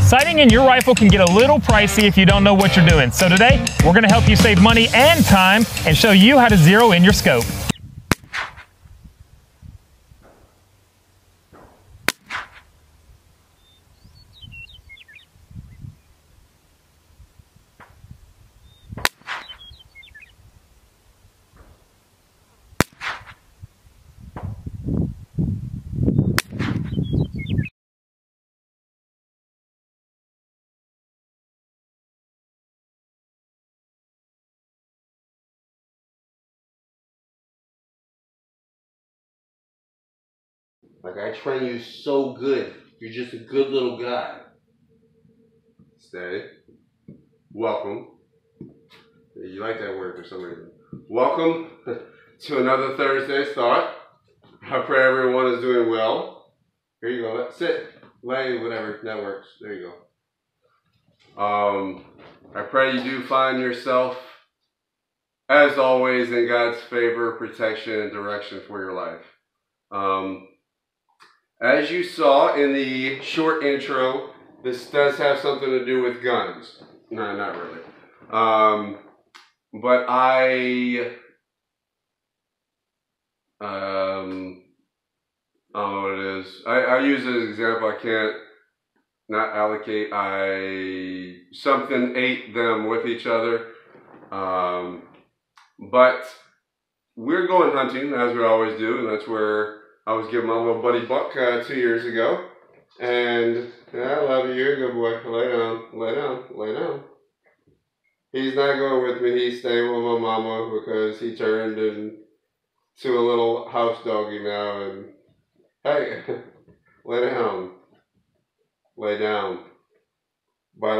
Sighting in your rifle can get a little pricey if you don't know what you're doing. So today, we're going to help you save money and time and show you how to zero in your scope. Like, I train you so good. You're just a good little guy. Steady. Welcome. You like that word for some reason. Welcome to another Thursday's Thought. I pray everyone is doing well. Here you go. Sit. Lay, whatever. That works. There you go. I pray you do find yourself, as always, in God's favor, protection, and direction for your life. As you saw in the short intro, this does have something to do with guns. No, not really. But I don't know what it is. I use it as an example. I can't not allocate. Something ate them with each other. But we're going hunting, as we always do, and that's where I was giving my little buddy Buck 2 years ago, and I love you, you're a good boy. Lay down, lay down, lay down. He's not going with me. He's staying with my mama because he turned into a little house doggy now. And hey, lay down, lay down. But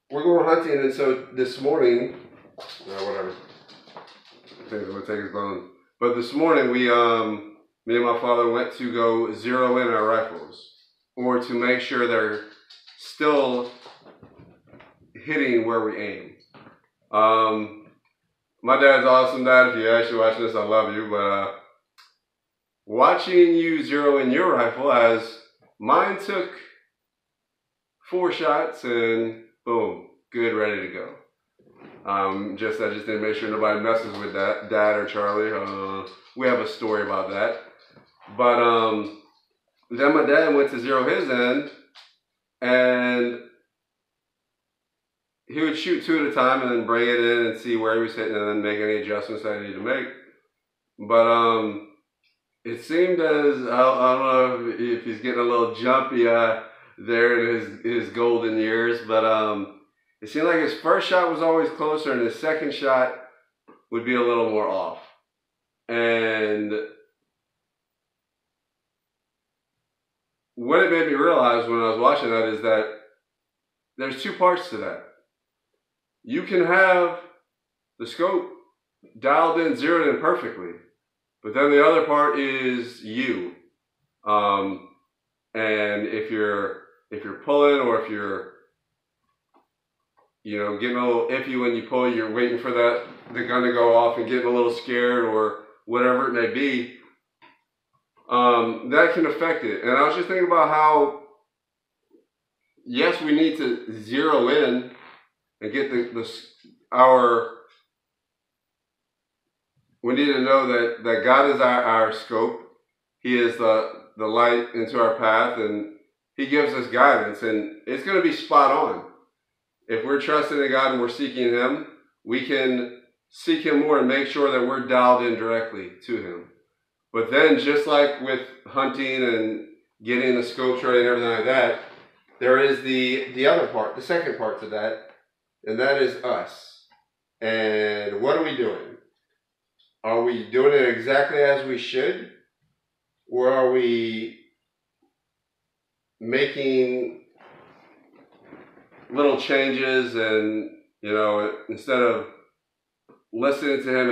we're going hunting, and so this morning, whatever. Things would take his bone. But this morning me and my father went to go zero in our rifles, or to make sure they're still hitting where we aim. My dad's awesome, Dad. If you're actually watching this, I love you. But watching you zero in your rifle, as mine took 4 shots and boom, good, ready to go. I just didn't make sure nobody messes with that, Dad or Charlie. We have a story about that. But then my dad went to zero his end, and he would shoot 2 at a time and then bring it in and see where he was hitting and then make any adjustments that he needed to make. But it seemed as, I don't know if he's getting a little jumpy there in his golden years, but it seemed like his first shot was always closer and his second shot would be a little more off. And what it made me realize when I was watching that is that there's 2 parts to that. You can have the scope dialed in, zeroed in perfectly, but then the other part is you. And if you're pulling, or if you're getting a little iffy when you pull, you're waiting for the gun to go off and getting a little scared or whatever it may be, that can affect it. And I was just thinking about how, yes, we need to zero in and get we need to know that God is our scope. He is the light into our path, and He gives us guidance, and it's going to be spot on. If we're trusting in God and we're seeking Him, we can seek Him more and make sure that we're dialed in directly to Him. But then, just like with hunting and getting the scopes ready and everything like that, there is the other part, the second part to that, and that is us. And what are we doing? Are we doing it exactly as we should? Or are we making little changes and, instead of listening to Him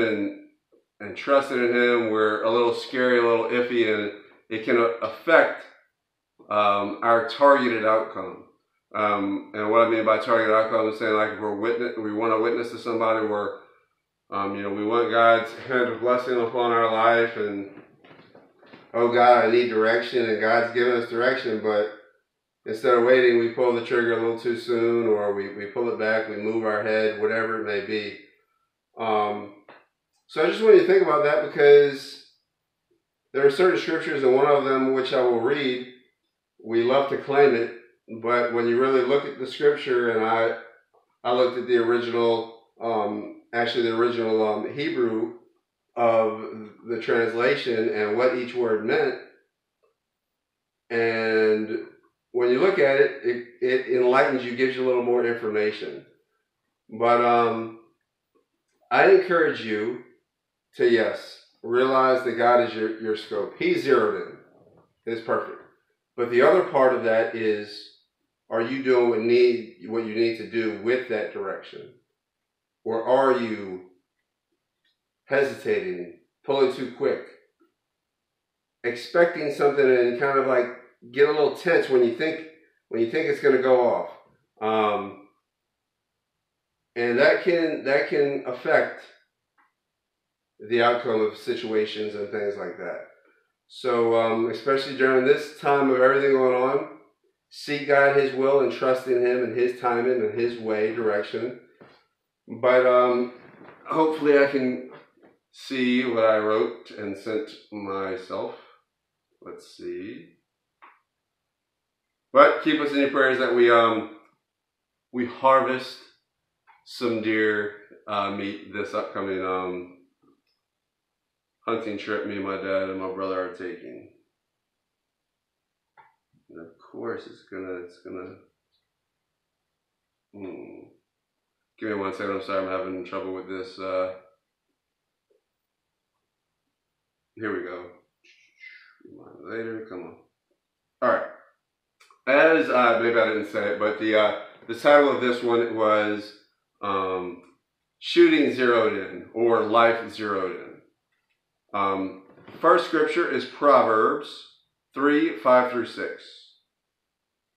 and trusting in Him, we're a little scary, a little iffy, and it can affect our targeted outcome. And what I mean by targeted outcome is saying, like, if we want to witness to somebody, where we want God's hand of blessing upon our life, and oh God, I need direction, and God's given us direction, but instead of waiting, we pull the trigger a little too soon, or we pull it back, we move our head, whatever it may be. So I just want you to think about that, because there are certain scriptures, and one of them, which I will read, we love to claim it, but when you really look at the scripture, and I looked at the original, actually the original Hebrew of the translation and what each word meant, and when you look at it, it enlightens you, gives you a little more information. But I encourage you to, yes, realize that God is your scope. He's zeroed in. It's perfect. But the other part of that is, are you doing what you need to do with that direction? Or are you hesitating, pulling too quick, expecting something and kind of like get a little tense when you think it's going to go off? And that can affect the outcome of situations and things like that. So especially during this time of everything going on, seek God, His will, and trust in Him and His timing and His way, direction. But hopefully I can see what I wrote and sent myself. Let's see. But keep us in your prayers that we harvest some deer meat this upcoming hunting trip me and my dad and my brother are taking. And of course it's gonna give me 1 second, I'm sorry, I'm having trouble with this. Here we go. Later, come on. Alright. As maybe I didn't say it, but the title of this one was Shooting Zeroed In, or Life Zeroed In. First scripture is Proverbs 3:5-6.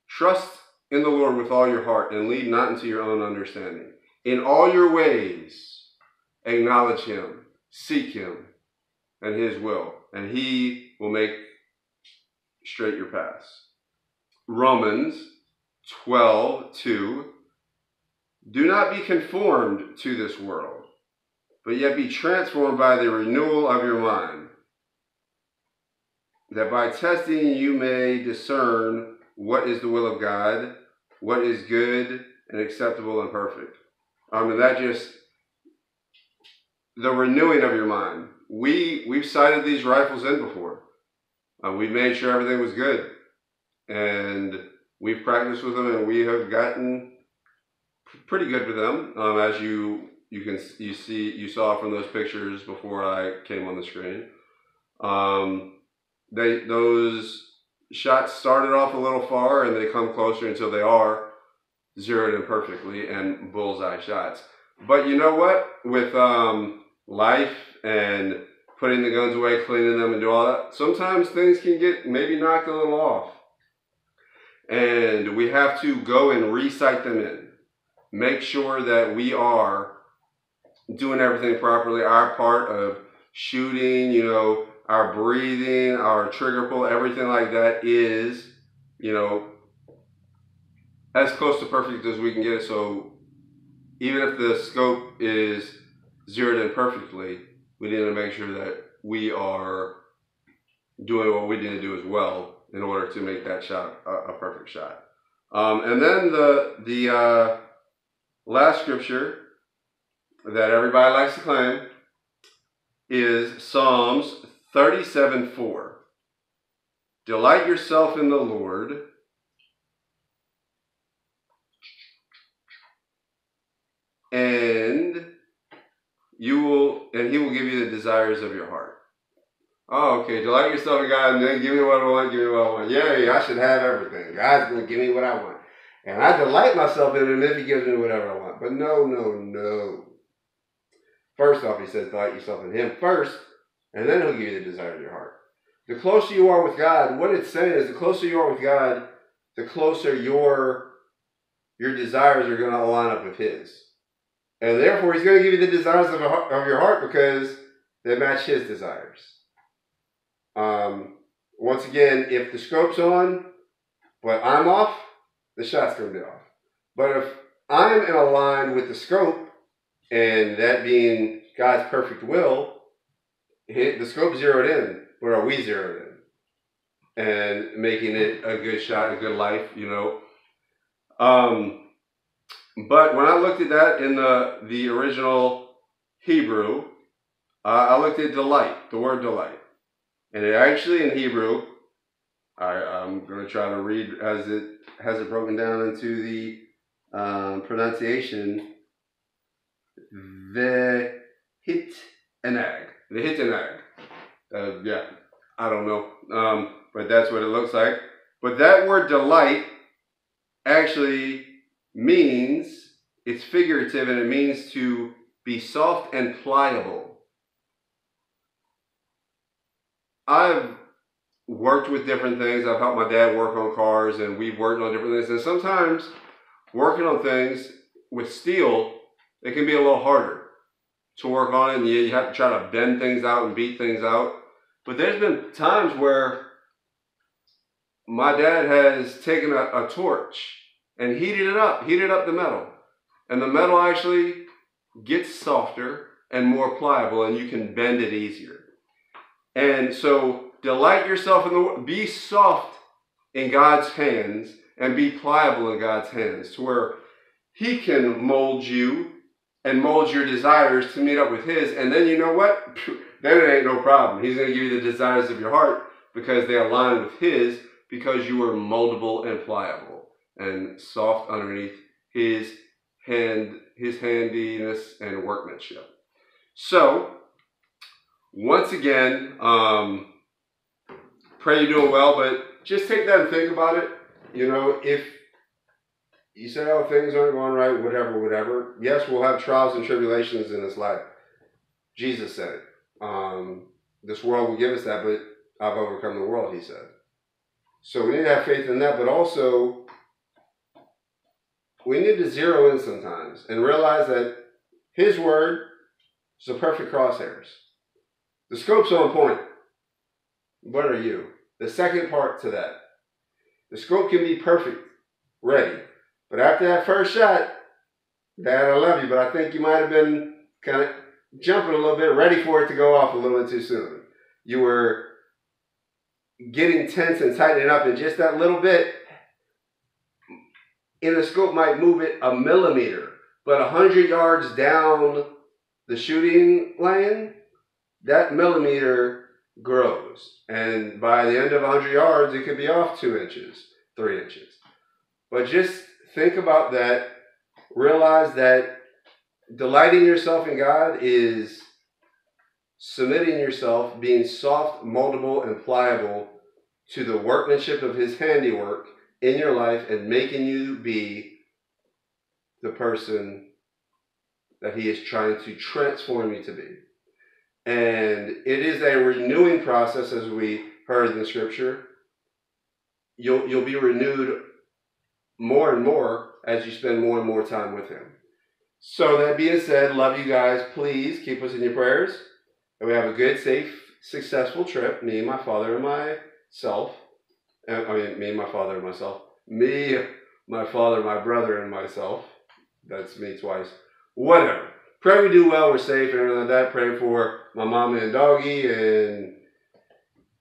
Trust in the Lord with all your heart, and lean not into your own understanding. In all your ways acknowledge Him, seek Him and His will, and He will make straight your paths. Romans 12:2. Do not be conformed to this world, but yet be transformed by the renewal of your mind, that by testing you may discern what is the will of God, what is good and acceptable and perfect. And that just, the renewing of your mind. We've sighted these rifles in before. We've made sure everything was good, and we've practiced with them, and we have gotten pretty good with them. As you saw from those pictures before I came on the screen. Those shots started off a little far, and they come closer until they are zeroed in perfectly and bullseye shots. But you know what? With life and putting the guns away, cleaning them, and do all that, sometimes things can get maybe knocked a little off. And we have to go and re-sight them in. Make sure that we are doing everything properly. Our part of shooting, our breathing, our trigger pull, everything like that is, as close to perfect as we can get it. So even if the scope is zeroed in perfectly, we need to make sure that we are doing what we need to do as well in order to make that shot a perfect shot. And then the last scripture that everybody likes to claim is Psalms 37:4. Delight yourself in the Lord, and He will give you the desires of your heart. Oh, okay. Delight yourself in God, and then give me what I want, give me what I want. Yeah, I should have everything. God's going to give me what I want. And I delight myself in Him if He gives me whatever I want. But no. First off, He says, delight yourself in Him first, and then He'll give you the desire of your heart. The closer you are with God, what it's saying is the closer you are with God, the closer your desires are going to align up with His. And therefore, He's going to give you the desires of your heart because they match His desires. once again, if the scope's on, but I'm off, the shot's going to be off. But if I'm in a line with the scope, and that being God's perfect will, the scope zeroed in, but are we zeroed in? And making it a good shot, a good life, you know. But when I looked at that in the original Hebrew, I looked at delight, the word delight. And it actually in Hebrew, I'm going to try to read as it has it broken down into the pronunciation. The Hitanag. Yeah, I don't know. But that's what it looks like. But that word delight actually means, it's figurative, and it means to be soft and pliable. I've worked with different things. I've helped my dad work on cars, and we've worked on different things. And sometimes working on things with steel, it can be a little harder to work on it, and you have to try to bend things out and beat things out. But there's been times where my dad has taken a torch and heated up the metal. And the metal actually gets softer and more pliable, and you can bend it easier. And so delight yourself in the Word. Be soft in God's hands and be pliable in God's hands, to where He can mold you and mold your desires to meet up with His. And then you know what? Then it ain't no problem. He's going to give you the desires of your heart because they align with His, because you are moldable and pliable and soft underneath His handiness and workmanship. So, once again, pray you're doing well, but just take that and think about it. You know, if you say, oh, things aren't going right, whatever. Yes, we'll have trials and tribulations in this life. Jesus said it. This world will give us that, but I've overcome the world, He said. So we need to have faith in that, but also we need to zero in sometimes and realize that His word is the perfect crosshairs. The scope's on point. What are you? The second part to that. The scope can be perfect, ready. But after that first shot, Dad, I love you, but I think you might have been kind of jumping a little bit, ready for it to go off a little bit too soon. You were getting tense and tightening up, and just that little bit in the scope might move it a millimeter, but 100 yards down the shooting lane, that millimeter grows. And by the end of 100 yards, it could be off 2 inches, 3 inches. But just think about that. Realize that delighting yourself in God is submitting yourself, being soft, moldable, and pliable to the workmanship of His handiwork in your life, and making you be the person that He is trying to transform you to be. And it is a renewing process, as we heard in the scripture. You'll be renewed more and more as you spend more and more time with Him. So that being said, love you guys. Please keep us in your prayers. And we have a good, safe, successful trip. Me, my father, and myself. Me, my father, and myself. Me, my father, my brother, and myself. That's me twice. Whatever. Pray we do well, we're safe, and everything like that. Pray for my mama and doggy, and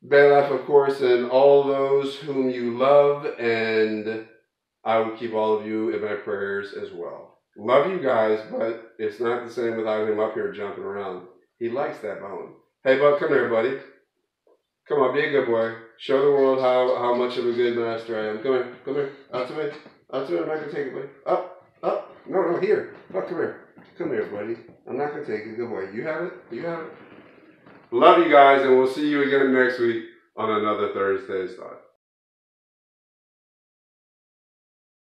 Belaf, of course, and all those whom you love. And I will keep all of you in my prayers as well. Love you guys, but it's not the same without him up here jumping around. He likes that bone. Hey, Bud, come here, buddy. Come on, be a good boy. Show the world how much of a good master I am. Come here, come here. Out to me. Out to me. I'm not going to take it, buddy. Up, up. No, here. Bud, come here. Come here, buddy. I'm not going to take it. Good boy. You have it? You have it? Love you guys, and we'll see you again next week on another Thursday's Thought.